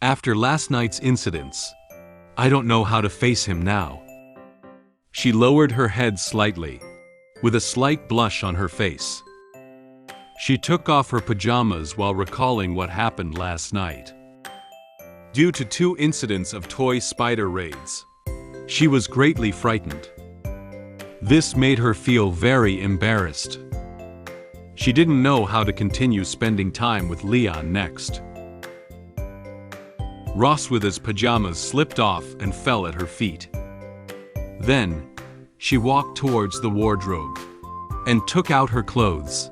After last night's incidents, I don't know how to face him now. She lowered her head slightly, with a slight blush on her face. She took off her pajamas while recalling what happened last night. Due to 2 incidents of toy spider raids, she was greatly frightened. This made her feel very embarrassed. She didn't know how to continue spending time with Leon next. Roswitha's pajamas slipped off and fell at her feet. Then, she walked towards the wardrobe and took out her clothes.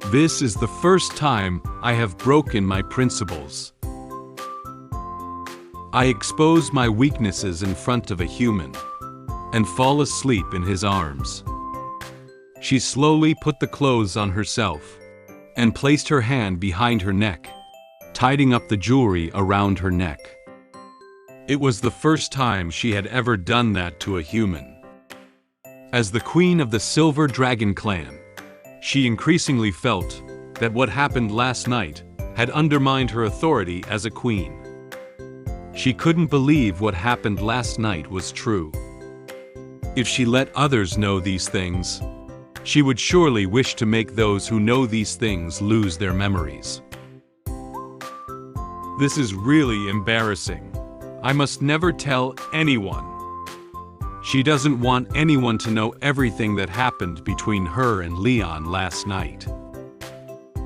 This is the first time I have broken my principles. I expose my weaknesses in front of a human and fall asleep in his arms. She slowly put the clothes on herself and placed her hand behind her neck, tidying up the jewelry around her neck. It was the first time she had ever done that to a human. As the queen of the Silver Dragon clan, she increasingly felt that what happened last night had undermined her authority as a queen. She couldn't believe what happened last night was true. If she let others know these things, she would surely wish to make those who know these things lose their memories. This is really embarrassing. I must never tell anyone. She doesn't want anyone to know everything that happened between her and Leon last night.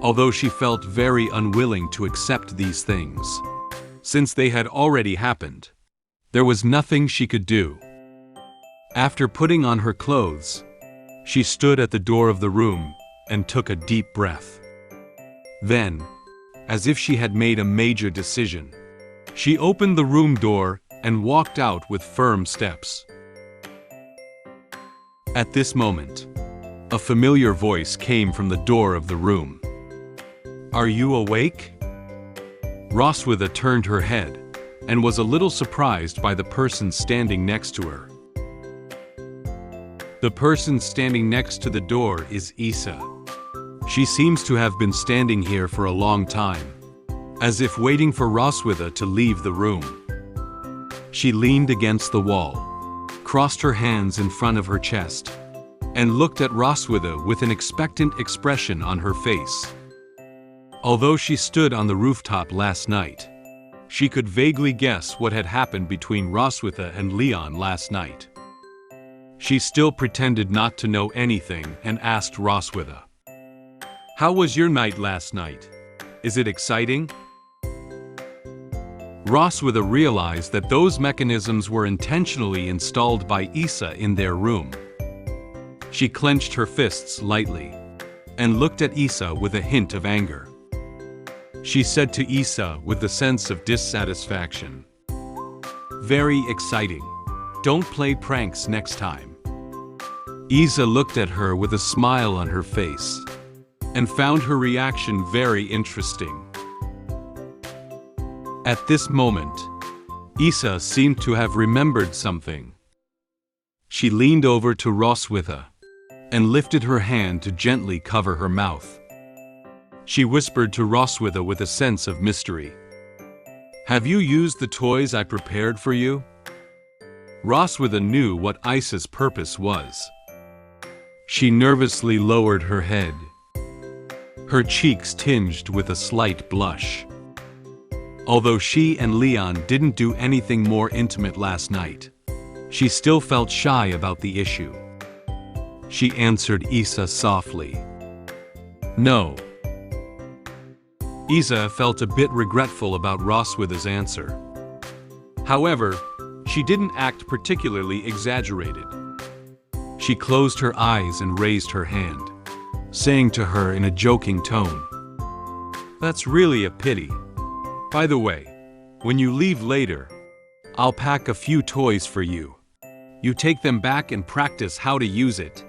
Although she felt very unwilling to accept these things, since they had already happened, there was nothing she could do. After putting on her clothes, she stood at the door of the room and took a deep breath. Then, as if she had made a major decision, she opened the room door and walked out with firm steps. At this moment, a familiar voice came from the door of the room. "Are you awake?" Roswitha turned her head and was a little surprised by the person standing next to her. The person standing next to the door is Isa. She seems to have been standing here for a long time, as if waiting for Roswitha to leave the room. She leaned against the wall, crossed her hands in front of her chest, and looked at Roswitha with an expectant expression on her face. Although she stood on the rooftop last night, she could vaguely guess what had happened between Roswitha and Leon last night. She still pretended not to know anything and asked Roswitha, "How was your night last night? Is it exciting?" Roswitha realized that those mechanisms were intentionally installed by Isa in their room. She clenched her fists lightly and looked at Isa with a hint of anger. She said to Isa with a sense of dissatisfaction, "Very exciting. Don't play pranks next time." Isa looked at her with a smile on her face and found her reaction very interesting. At this moment, Isa seemed to have remembered something. She leaned over to Roswitha and lifted her hand to gently cover her mouth. She whispered to Roswitha with a sense of mystery, "Have you used the toys I prepared for you?" Roswitha knew what Isa's purpose was. She nervously lowered her head, her cheeks tinged with a slight blush. Although she and Leon didn't do anything more intimate last night, she still felt shy about the issue. She answered Isa softly, "No." Isa felt a bit regretful about Roswitha's answer. However, she didn't act particularly exaggerated. She closed her eyes and raised her hand, saying to her in a joking tone, "That's really a pity. By the way, when you leave later, I'll pack a few toys for you. You take them back and practice how to use it.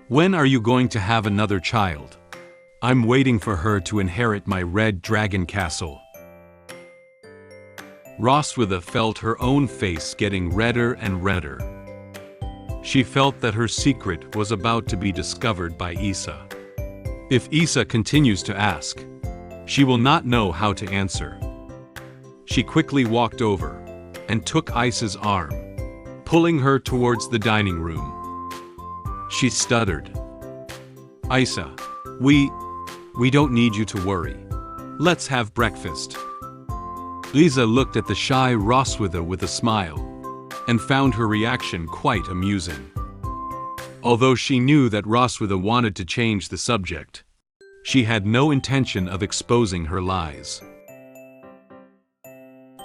When are you going to have another child? I'm waiting for her to inherit my red dragon castle." Roswitha felt her own face getting redder and redder. She felt that her secret was about to be discovered by Isa. If Isa continues to ask, she will not know how to answer. She quickly walked over and took Isa's arm, pulling her towards the dining room. She stuttered. "Isa, we don't need you to worry. Let's have breakfast." Lisa looked at the shy Roswitha with a smile and found her reaction quite amusing. Although she knew that Roswitha wanted to change the subject, she had no intention of exposing her lies.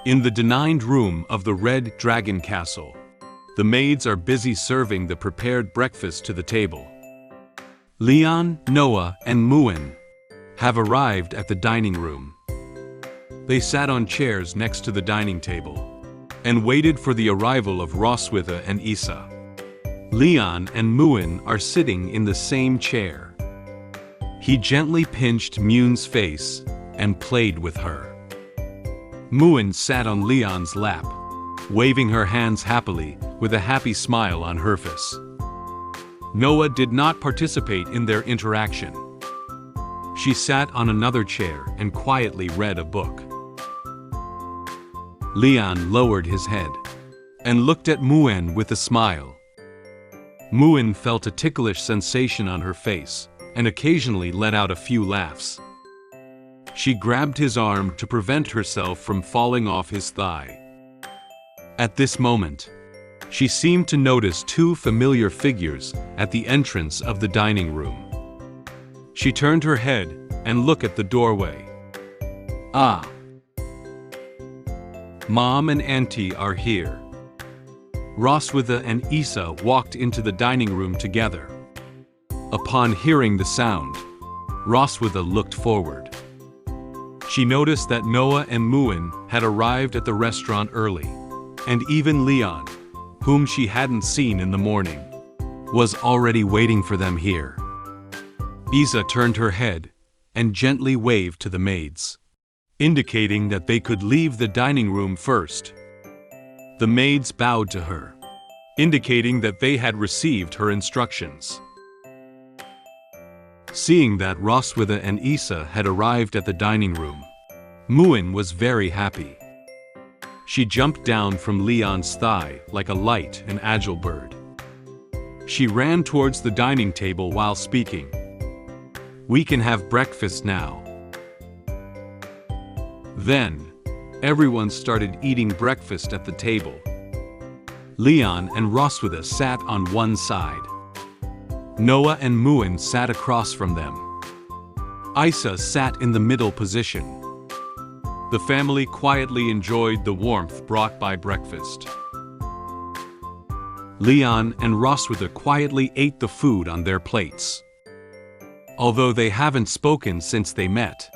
In the denied room of the Red Dragon Castle, the maids are busy serving the prepared breakfast to the table. Leon, Noah, and Muin have arrived at the dining room. They sat on chairs next to the dining table and waited for the arrival of Roswitha and Isa. Leon and Muin are sitting in the same chair. He gently pinched Muin's face and played with her. Muin sat on Leon's lap, waving her hands happily with a happy smile on her face. Noah did not participate in their interaction. She sat on another chair and quietly read a book. Leon lowered his head and looked at Muin with a smile. Muin felt a ticklish sensation on her face and occasionally let out a few laughs. She grabbed his arm to prevent herself from falling off his thigh. At this moment, she seemed to notice two familiar figures at the entrance of the dining room. She turned her head and looked at the doorway. "Ah! Mom and Auntie are here." Roswitha and Isa walked into the dining room together. Upon hearing the sound, Roswitha looked forward. She noticed that Noah and Muin had arrived at the restaurant early, and even Leon, whom she hadn't seen in the morning, was already waiting for them here. Isa turned her head and gently waved to the maids, indicating that they could leave the dining room first. The maids bowed to her, indicating that they had received her instructions. Seeing that Roswitha and Isa had arrived at the dining room, Muin was very happy. She jumped down from Leon's thigh like a light and agile bird. She ran towards the dining table while speaking. "We can have breakfast now." Then, everyone started eating breakfast at the table. Leon and Roswitha sat on one side. Noah and Muin sat across from them. Isa sat in the middle position. The family quietly enjoyed the warmth brought by breakfast. Leon and Roswitha quietly ate the food on their plates. Although they haven't spoken since they met,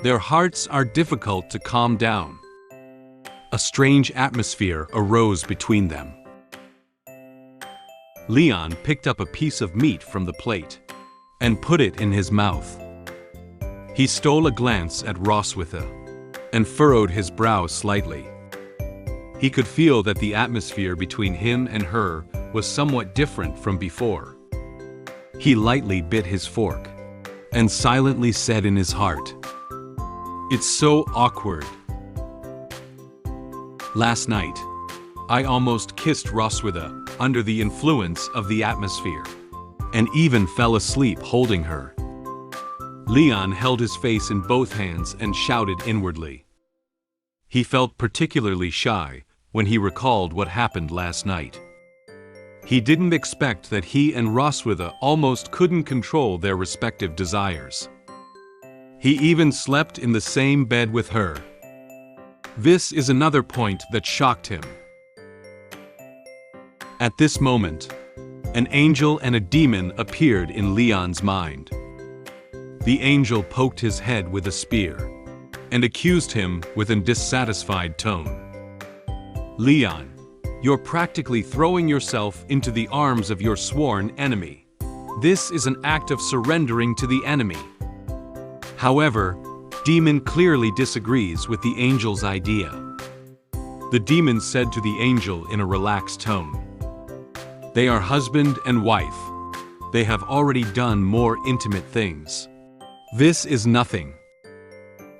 their hearts are difficult to calm down. A strange atmosphere arose between them. Leon picked up a piece of meat from the plate and put it in his mouth. He stole a glance at Roswitha and furrowed his brow slightly. He could feel that the atmosphere between him and her was somewhat different from before. He lightly bit his fork and silently said in his heart, "It's so awkward. Last night, I almost kissed Roswitha under the influence of the atmosphere, and even fell asleep holding her." Leon held his face in both hands and shouted inwardly. He felt particularly shy when he recalled what happened last night. He didn't expect that he and Roswitha almost couldn't control their respective desires. He even slept in the same bed with her. This is another point that shocked him. At this moment, an angel and a demon appeared in Leon's mind. The angel poked his head with a spear and accused him with a dissatisfied tone. "Leon, you're practically throwing yourself into the arms of your sworn enemy. This is an act of surrendering to the enemy." However, Demon clearly disagrees with the angel's idea. The demon said to the angel in a relaxed tone, "They are husband and wife. They have already done more intimate things. This is nothing."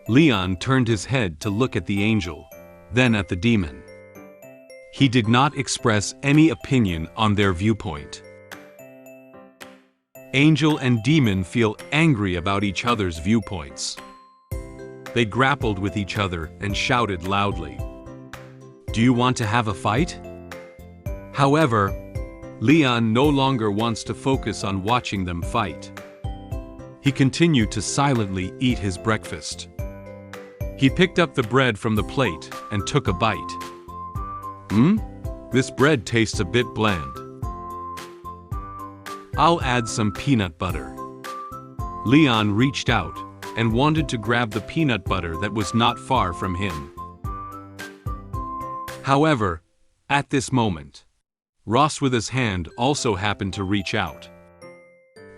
Leon turned his head to look at the angel, then at the demon. He did not express any opinion on their viewpoint. Angel and demon feel angry about each other's viewpoints. They grappled with each other and shouted loudly. Do you want to have a fight? However, Leon no longer wants to focus on watching them fight. He continued to silently eat his breakfast. He picked up the bread from the plate and took a bite. This bread tastes a bit bland. I'll add some peanut butter. Leon reached out and wanted to grab the peanut butter that was not far from him. However, at this moment, Roswitha's hand also happened to reach out.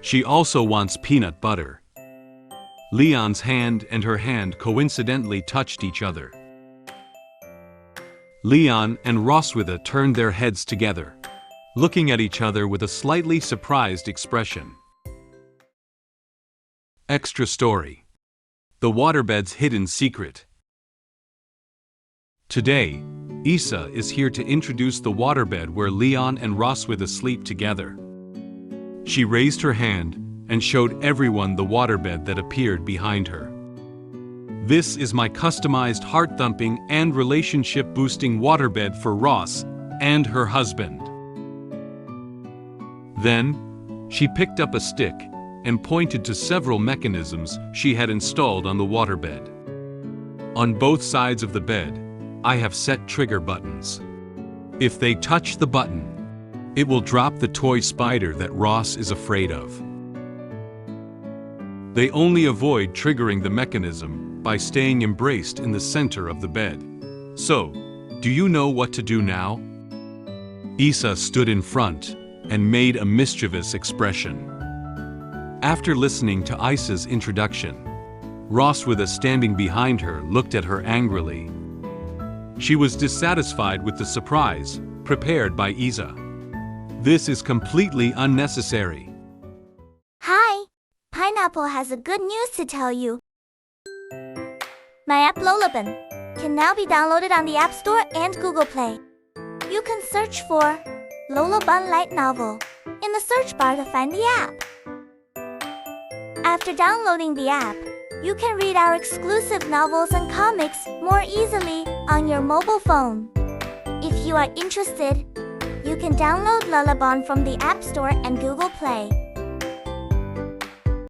She also wants peanut butter. Leon's hand and her hand coincidentally touched each other. Leon and Roswitha turned their heads together, looking at each other with a slightly surprised expression. Extra story: The Waterbed's Hidden Secret. Today, Isa is here to introduce the waterbed where Leon and Roswitha sleep together. She raised her hand and showed everyone the waterbed that appeared behind her. This is my customized heart-thumping and relationship-boosting waterbed for Ross and her husband. Then, she picked up a stick and pointed to several mechanisms she had installed on the waterbed. On both sides of the bed, I have set trigger buttons. If they touch the button, it will drop the toy spider that Ross is afraid of. They only avoid triggering the mechanism by staying embraced in the center of the bed. So, do you know what to do now? Isa stood in front and made a mischievous expression. After listening to Isa's introduction, Roswitha standing behind her looked at her angrily. She was dissatisfied with the surprise prepared by Isa. This is completely unnecessary. Hi! Pineapple has a good news to tell you. My app LoloBun can now be downloaded on the App Store and Google Play. You can search for LoloBun Light Novel in the search bar to find the app. After downloading the app, you can read our exclusive novels and comics more easily on your mobile phone. If you are interested, you can download LoloBun from the App Store and Google Play.